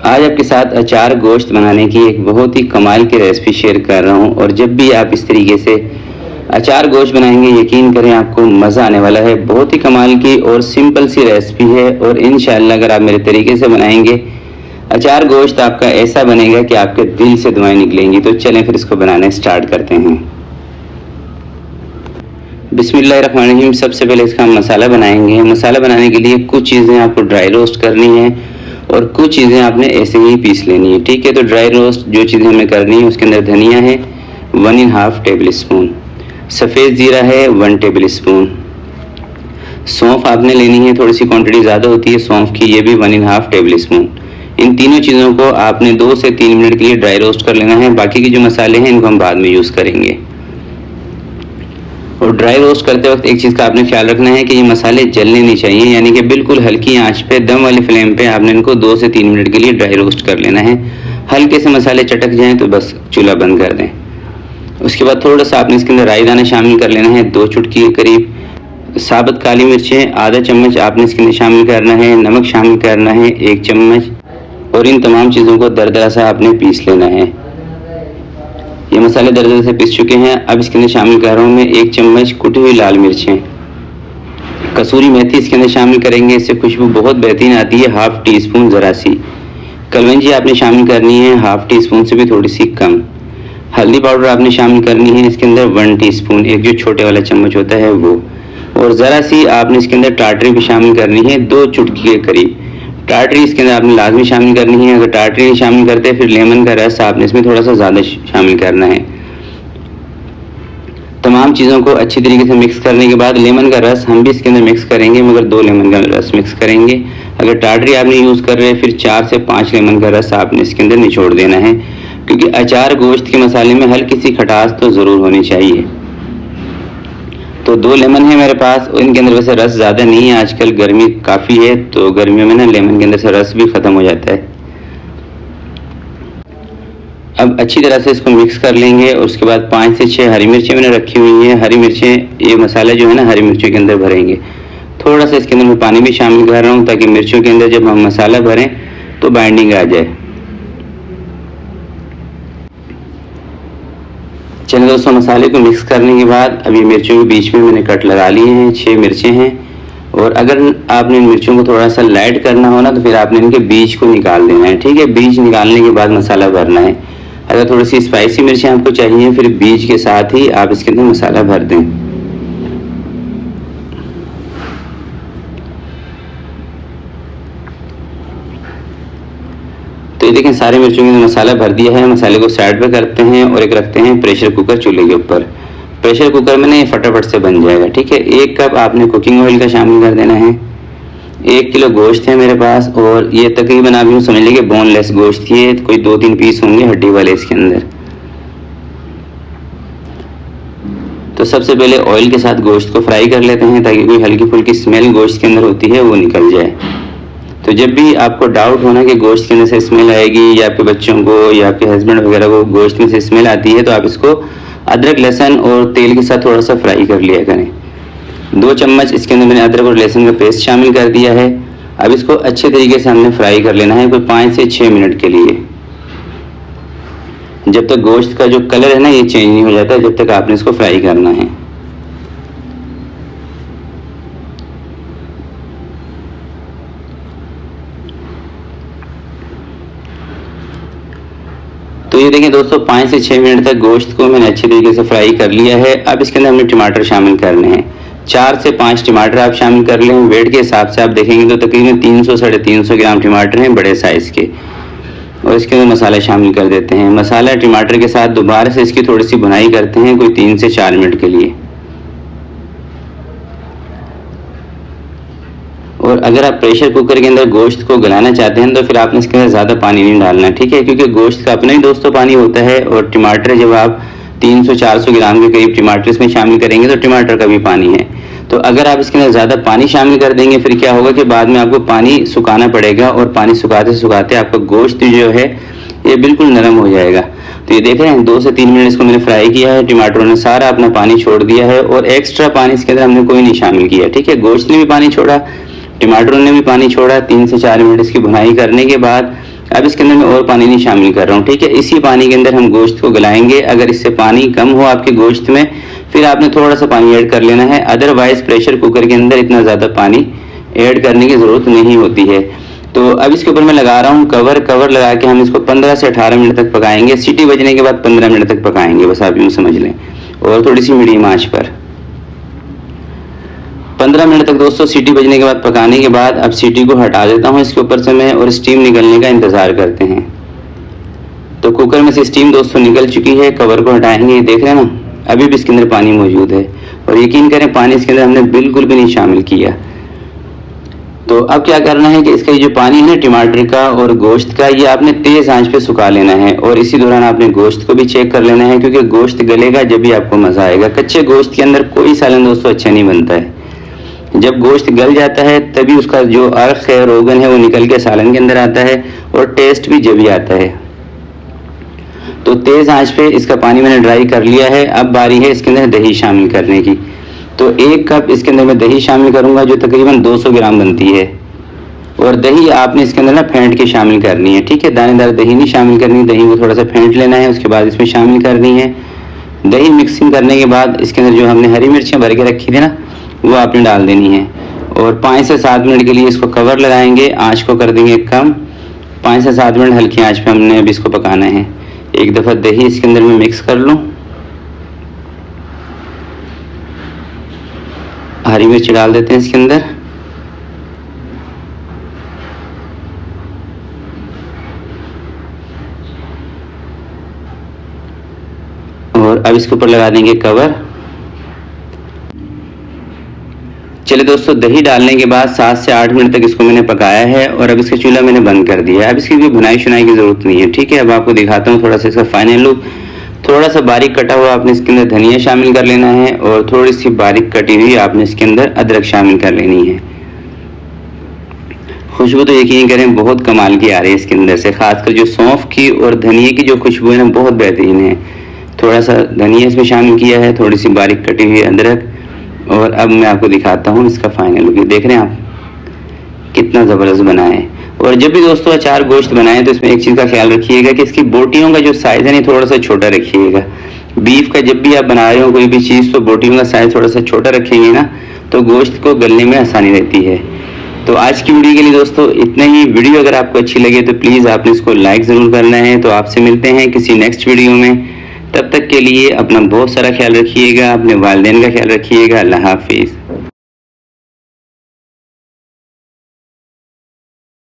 आज आपके साथ अचार गोश्त बनाने की एक बहुत ही कमाल की रेसिपी शेयर कर रहा हूँ। और जब भी आप इस तरीके से अचार गोश्त बनाएंगे, यकीन करें आपको मज़ा आने वाला है। बहुत ही कमाल की और सिंपल सी रेसिपी है और इंशाअल्लाह अगर आप मेरे तरीके से बनाएंगे अचार गोश्त आपका ऐसा बनेगा कि आपके दिल से दुआएं निकलेंगी। तो चलें फिर इसको बनाने स्टार्ट करते हैं। बिस्मिल्लाहिर्रहमानिर्रहीम। सबसे पहले इसका हम मसाला बनाएंगे। मसाला बनाने के लिए कुछ चीज़ें आपको ड्राई रोस्ट करनी है और कुछ चीज़ें आपने ऐसे ही पीस लेनी है, ठीक है। तो ड्राई रोस्ट जो चीज़ें हमें करनी है उसके अंदर धनिया है 1½ टेबल स्पून, सफ़ेद ज़ीरा है 1 टेबल स्पून, सौंफ आपने लेनी है, थोड़ी सी क्वांटिटी ज़्यादा होती है सौंफ की, ये भी 1½ टेबल स्पून। इन तीनों चीज़ों को आपने 2 से 3 मिनट के लिए ड्राई रोस्ट कर लेना है। बाकी के जो मसाले हैं इनको हम बाद में यूज़ करेंगे। और ड्राई रोस्ट करते वक्त एक चीज़ का आपने ख्याल रखना है कि ये मसाले जलने नहीं चाहिए, यानी कि बिल्कुल हल्की आंच पे दम वाली फ्लेम पे आपने इनको 2 से 3 मिनट के लिए ड्राई रोस्ट कर लेना है। हल्के से मसाले चटक जाएं तो बस चूल्हा बंद कर दें। उसके बाद थोड़ा सा आपने इसके अंदर राई दाना शामिल कर लेना है, 2 चुटकी के करीब। साबुत काली मिर्चें आधा चम्मच आपने इसके अंदर शामिल करना है, नमक शामिल करना है 1 चम्मच, और इन तमाम चीज़ों को दरदरा सा आपने पीस लेना है। ये मसाले दरदरे से पीस चुके हैं। अब इसके अंदर शामिल कर रहा हूँ मैं 1 चम्मच कुटी हुई लाल मिर्चें, कसूरी मेथी इसके अंदर शामिल करेंगे, इससे खुशबू बहुत बेहतरीन आती है। 1/2 टी स्पून ज़रा सी कलवंजी आपने शामिल करनी है, 1/2 टी स्पून से भी थोड़ी सी कम। हल्दी पाउडर आपने शामिल करनी है इसके अंदर 1 टी स्पून, एक जो छोटे वाला चम्मच होता है वो। और ज़रा सी आपने इसके अंदर टाटरी भी शामिल करनी है, 2 चुटकी के करीब। टाटरी इसके अंदर आपने लाजमी शामिल करनी है। अगर टाटरी नहीं शामिल करते फिर लेमन का रस आपने इसमें थोड़ा सा ज़्यादा शामिल करना है। तमाम चीज़ों को अच्छी तरीके से मिक्स करने के बाद लेमन का रस हम भी इसके अंदर मिक्स करेंगे, मगर 2 लेमन का रस मिक्स करेंगे। अगर टाटरी आपने यूज़ कर रहे हैं फिर 4 से 5 लेमन का रस आपने इसके अंदर निचोड़ देना है, क्योंकि अचार गोश्त के मसाले में हल्की सी खटास तो ज़रूर होनी चाहिए। तो 2 लेमन है मेरे पास, इनके अंदर वैसे रस ज़्यादा नहीं है, आजकल गर्मी काफ़ी है तो गर्मियों में ना लेमन के अंदर से रस भी ख़त्म हो जाता है। अब अच्छी तरह से इसको मिक्स कर लेंगे और उसके बाद 5 से 6 हरी मिर्चें मैंने रखी हुई हैं। हरी मिर्चें ये मसाला जो है ना हरी मिर्चों के अंदर भरेंगे। थोड़ा सा इसके अंदर मैं पानी भी शामिल कर रहा हूँ ताकि मिर्चों के अंदर जब हम मसाला भरें तो बाइंडिंग आ जाए। चलिए दोस्तों, मसाले को मिक्स करने के बाद अब ये मिर्चों के बीच में मैंने कट लगा लिए हैं, 6 मिर्चें हैं। और अगर आपने इन मिर्चों को थोड़ा सा लाइट करना हो ना तो फिर आपने इनके बीज को निकाल देना है, ठीक है। बीज निकालने के बाद मसाला भरना है। अगर थोड़ी सी स्पाइसी मिर्चें आपको चाहिए फिर बीज के साथ ही आप इसके अंदर मसाला भर दें। तो ये देखें सारे मिर्चों के अंदर मसाला भर दिया है। मसाले को साइड पे करते हैं और एक रखते हैं प्रेशर कुकर चूल्हे के ऊपर। प्रेशर कुकर में ना ये फटाफट से बन जाएगा, ठीक है। 1 कप आपने कुकिंग ऑयल का शामिल कर देना है। 1 किलो गोश्त है मेरे पास और ये तकरीबन आप यूँ समझ लीजिए बोनलेस गोश्त की है, कोई 2-3 पीस होंगे हड्डी वाले इसके अंदर। तो सबसे पहले ऑयल के साथ गोश्त को फ्राई कर लेते हैं ताकि कोई हल्की फुल्की स्मेल गोश्त के अंदर होती है वो निकल जाए। तो जब भी आपको डाउट होना कि गोश्त के अंदर से स्मेल आएगी या आपके बच्चों को या आपके हस्बैंड वगैरह को गोश्त में से स्मेल आती है तो आप इसको अदरक लहसुन और तेल के साथ थोड़ा सा फ्राई कर लिया करें। 2 चम्मच इसके अंदर मैंने अदरक और लहसुन का पेस्ट शामिल कर दिया है। अब इसको अच्छे तरीके से हमने फ्राई कर लेना है कोई 5 से 6 मिनट के लिए, जब तक गोश्त का जो कलर है ना ये चेंज नहीं हो जाता, जब तक आपने इसको फ्राई करना है। तो ये देखें दोस्तों 5 से 6 मिनट तक गोश्त को मैंने अच्छे तरीके से फ्राई कर लिया है। अब इसके अंदर हमने टमाटर शामिल करने हैं। 4 से 5 टमाटर आप शामिल कर लें। वेट के हिसाब से आप देखेंगे तो तकरीबन 300-350 ग्राम टमाटर हैं बड़े साइज़ के। और इसके अंदर मसाला शामिल कर देते हैं। मसाला टमाटर के साथ दोबारा से इसकी थोड़ी सी भुनाई करते हैं कोई 3 से 4 मिनट के लिए। और अगर आप प्रेशर कुकर के अंदर गोश्त को गलाना चाहते हैं तो फिर आपने इसके अंदर ज़्यादा पानी नहीं डालना, ठीक है, क्योंकि गोश्त का अपना ही दोस्तों पानी होता है। और टमाटर जब आप 300-400 ग्राम के करीब टमाटर इसमें शामिल करेंगे तो टमाटर का भी पानी है। तो अगर आप इसके अंदर ज़्यादा पानी शामिल कर देंगे फिर क्या होगा कि बाद में आपको पानी सुखाना पड़ेगा और पानी सुखाते सुखाते आपका गोश्त जो है ये बिल्कुल नरम हो जाएगा। तो ये देख रहे हैं 2 से 3 मिनट इसको मैंने फ्राई किया है। टमाटरों ने सारा अपना पानी छोड़ दिया है और एक्स्ट्रा पानी इसके अंदर हमने कोई नहीं शामिल किया, ठीक है। गोश्त ने भी पानी छोड़ा, टमाटरों ने भी पानी छोड़ा। 3 से 4 मिनट इसकी भुनाई करने के बाद अब इसके अंदर मैं और पानी नहीं शामिल कर रहा हूँ, ठीक है। इसी पानी के अंदर हम गोश्त को गलाएंगे। अगर इससे पानी कम हो आपके गोश्त में, फिर आपने थोड़ा सा पानी ऐड कर लेना है। अदरवाइज प्रेशर कुकर के अंदर इतना ज़्यादा पानी ऐड करने की ज़रूरत नहीं होती है। तो अब इसके ऊपर मैं लगा रहा हूँ कवर लगा के हम इसको 15 से 18 मिनट तक पकाएंगे। सीटी बजने के बाद 15 मिनट तक पकाएंगे, बस आप यूँ समझ लें, और थोड़ी सी मीडियम आंच पर 15 मिनट तक दोस्तों सीटी बजने के बाद पकाने के बाद अब सीटी को हटा देता हूँ इसके ऊपर से मैं, और स्टीम निकलने का इंतज़ार करते हैं। तो कुकर में से स्टीम दोस्तों निकल चुकी है, कवर को हटाएंगे। देख रहे हैं ना, अभी भी इसके अंदर पानी मौजूद है, और यकीन करें पानी इसके अंदर हमने बिल्कुल भी नहीं शामिल किया। तो अब क्या करना है कि इसका जो पानी है टमाटर का और गोश्त का, ये आपने तेज़ आंच पे सुखा लेना है, और इसी दौरान आपने गोश्त को भी चेक कर लेना है, क्योंकि गोश्त गलेगा जब भी आपको मज़ा आएगा। कच्चे गोश्त के अंदर कोई सालन दोस्तों अच्छा नहीं बनता है। जब गोश्त गल जाता है तभी उसका जो अर्क है, रोगन है, वो निकल के सालन के अंदर आता है, और टेस्ट भी जब ही आता है। तो तेज़ आंच पे इसका पानी मैंने ड्राई कर लिया है। अब बारी है इसके अंदर दही शामिल करने की। तो 1 कप इसके अंदर मैं दही शामिल करूंगा, जो तकरीबन 200 ग्राम बनती है। और दही आपने इसके अंदर ना फेंट के शामिल करनी है, ठीक है। दानेदार दही नहीं शामिल करनी, दही को थोड़ा सा फेंट लेना है, उसके बाद इसमें शामिल करनी है। दही मिक्सिंग करने के बाद इसके अंदर जो हमने हरी मिर्चें भर के रखी थी ना, वो आपने डाल देनी है, और 5 से 7 मिनट के लिए इसको कवर लगाएंगे। आँच को कर देंगे कम, 5 से 7 मिनट हल्की आँच पे हमने अब इसको पकाना है। एक दफ़ा दही इसके अंदर मैं मिक्स कर लूँ, हरी मिर्च डाल देते हैं इसके अंदर, और अब इसके ऊपर लगा देंगे कवर। चलिए दोस्तों, दही डालने के बाद 7 से 8 मिनट तक इसको मैंने पकाया है, और अब इसका चूल्हा मैंने बंद कर दिया है। अब इसकी कोई भुनाई शुनाई की ज़रूरत नहीं है, ठीक है। अब आपको दिखाता हूँ थोड़ा सा इसका फाइनल लुक। थोड़ा सा बारीक कटा हुआ आपने इसके अंदर धनिया शामिल कर लेना है, और थोड़ी सी बारीक कटी हुई आपने इसके अंदर अदरक शामिल कर लेनी है। खुशबू तो यकीन करें बहुत कमाल की आ रही है इसके अंदर से, खासकर जो सौंफ की और धनिया की जो खुशबू है ना, बहुत बेहतरीन है। थोड़ा सा धनिया इसमें शामिल किया है, थोड़ी सी बारीक कटी हुई अदरक, और अब मैं आपको दिखाता हूँ इसका फाइनल लुक। देख रहे हैं आप कितना ज़बरदस्त बना है। और जब भी दोस्तों अचार गोश्त बनाएं तो इसमें एक चीज़ का ख्याल रखिएगा कि इसकी बोटियों का जो साइज़ है ना, थोड़ा सा छोटा रखिएगा। बीफ का जब भी आप बना रहे हो कोई भी चीज़, तो बोटियों का साइज़ थोड़ा सा छोटा रखेंगे ना, तो गोश्त को गलने में आसानी रहती है। तो आज की वीडियो के लिए दोस्तों इतना ही। वीडियो अगर आपको अच्छी लगे तो प्लीज़ आपने इसको लाइक ज़रूर करना है। तो आपसे मिलते हैं किसी नेक्स्ट वीडियो में। तब तक के लिए अपना बहुत सारा ख्याल रखिएगा, अपने वालिदैन का ख्याल रखिएगा। अल्लाह हाफिज़।